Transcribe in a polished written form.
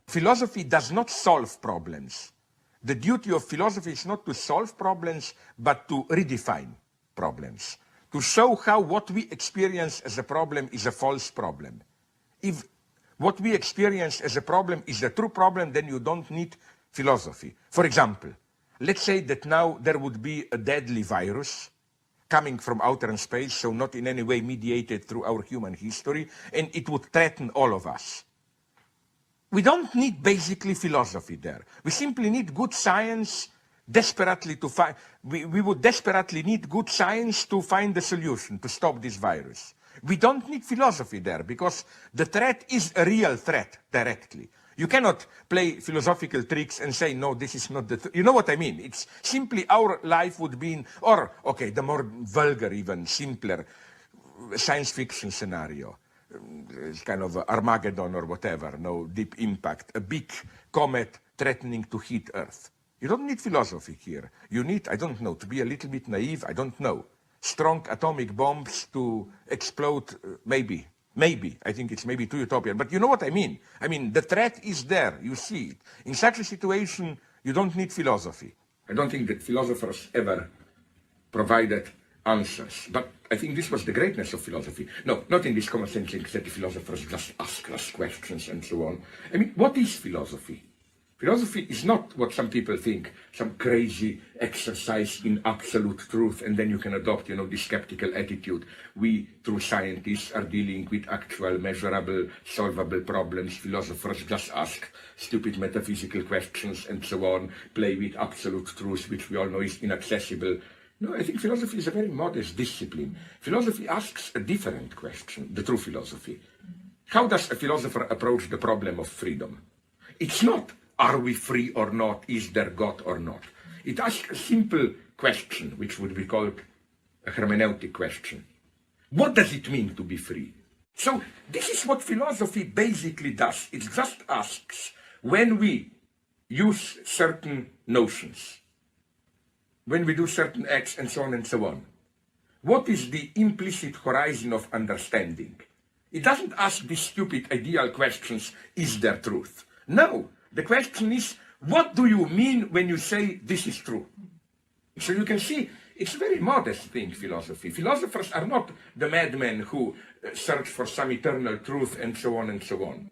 Philosophy does not solve problems. The duty of philosophy is not to solve problems, but to redefine problems. To show how what we experience as a problem is a false problem. If what we experience as a problem is a true problem, then you don't need philosophy. For example, let's say that now there would be a deadly virus coming from outer space, so not in any way mediated through our human history, and it would threaten all of us. We don't need basically philosophy there. We simply need good science desperately to find, we would desperately need good science to find the solution to stop this virus. We don't need philosophy there because the threat is a real threat directly. You cannot play philosophical tricks and say, no, this is not the, you know what I mean? It's simply our life would be in, or, okay, the more vulgar, even simpler science fiction scenario. Kind of Armageddon or whatever, no deep impact, a big comet threatening to hit Earth. You don't need philosophy here. You need, I don't know, to be a little bit naive, I don't know, strong atomic bombs to explode, maybe. I think it's maybe too utopian, but you know what I mean. I mean, the threat is there, you see it. In such a situation, you don't need philosophy. I don't think that philosophers ever provided answers. But I think this was the greatness of philosophy. No, not in this common sense that the philosophers just ask us questions and so on. I mean, what is philosophy? Philosophy is not what some people think, some crazy exercise in absolute truth, and then you can adopt, you know, this skeptical attitude. We, true scientists, are dealing with actual, measurable, solvable problems. Philosophers just ask stupid metaphysical questions and so on, play with absolute truth, which we all know is inaccessible. No, I think philosophy is a very modest discipline. Philosophy asks a different question, the true philosophy. How does a philosopher approach the problem of freedom? It's not, are we free or not? Is there God or not? It asks a simple question, which would be called a hermeneutic question. What does it mean to be free? So this is what philosophy basically does. It just asks, when we use certain notions, when we do certain acts and so on, what is the implicit horizon of understanding? It doesn't ask these stupid ideal questions, is there truth? No, the question is, what do you mean when you say this is true? So you can see, it's a very modest thing, philosophy. Philosophers are not the madmen who search for some eternal truth and so on and so on.